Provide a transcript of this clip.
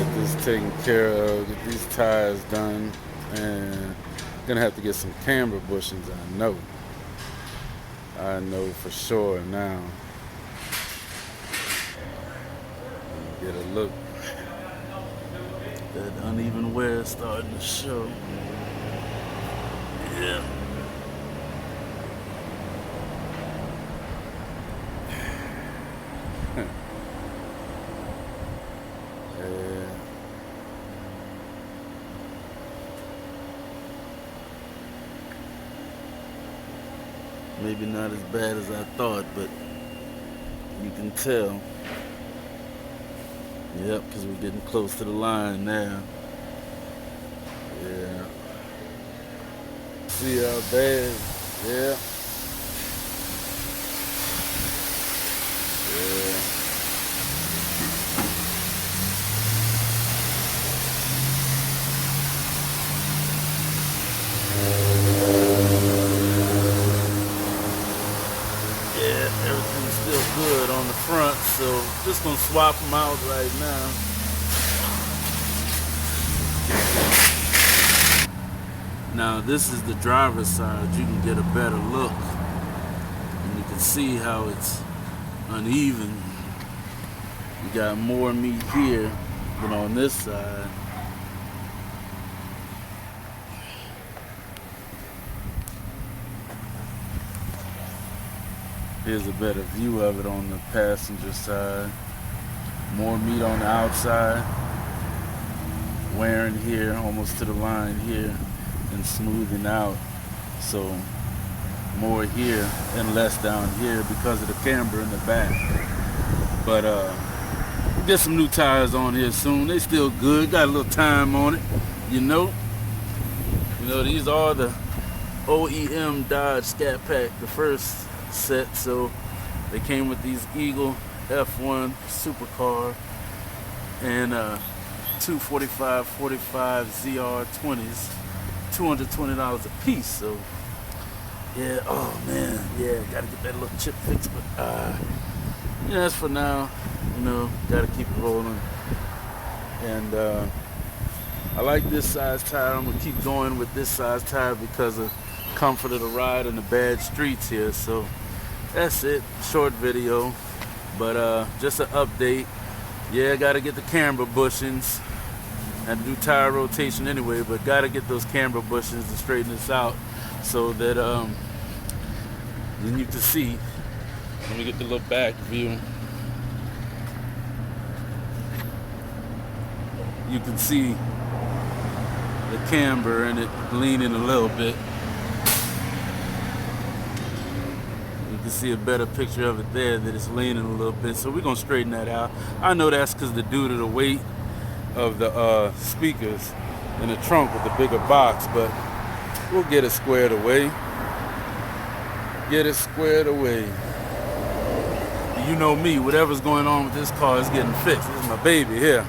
Get this taken care of, get these tires done, and gonna have to get some camber bushings, I know for sure now. Get a look. That uneven wear starting to show. Yeah. Maybe not as bad as I thought, but you can tell. Yep, because we're getting close to the line now. Yeah. See how bad? Yeah. Yeah. Everything's still good on the front, so just gonna swap them out right now. Now this is the driver's side. You can get a better look, and you can see how it's uneven. You got more meat here than on this side. Here's a better view of it on the passenger side. More meat on the outside. Wearing here, almost to the line here, and smoothing out. So more here and less down here because of the camber in the back. But we'll get some new tires on here soon. They still good. Got a little time on it, you know. These are the OEM Dodge Scat Pack, the first set, so they came with these Eagle F1 supercar and 245 45 ZR20s, $220 a piece. So yeah, oh man, yeah, gotta get that little chip fixed, but yeah, that's for now. Gotta keep it rolling. And I like this size tire. I'm gonna keep going with this size tire because of comfort of the ride and the bad streets here. So that's it, short video, but just an update. Yeah, gotta get the camber bushings and do tire rotation anyway, but gotta get those camber bushings to straighten this out so that then you can see. Let me get the little back view. You can see the camber and it leaning a little bit. See a better picture of it there, that it's leaning a little bit, so we're gonna straighten that out. I know that's because due to the weight of the speakers in the trunk with the bigger box, but we'll get it squared away. You know me, whatever's going on with this car is getting fixed. This is my baby here.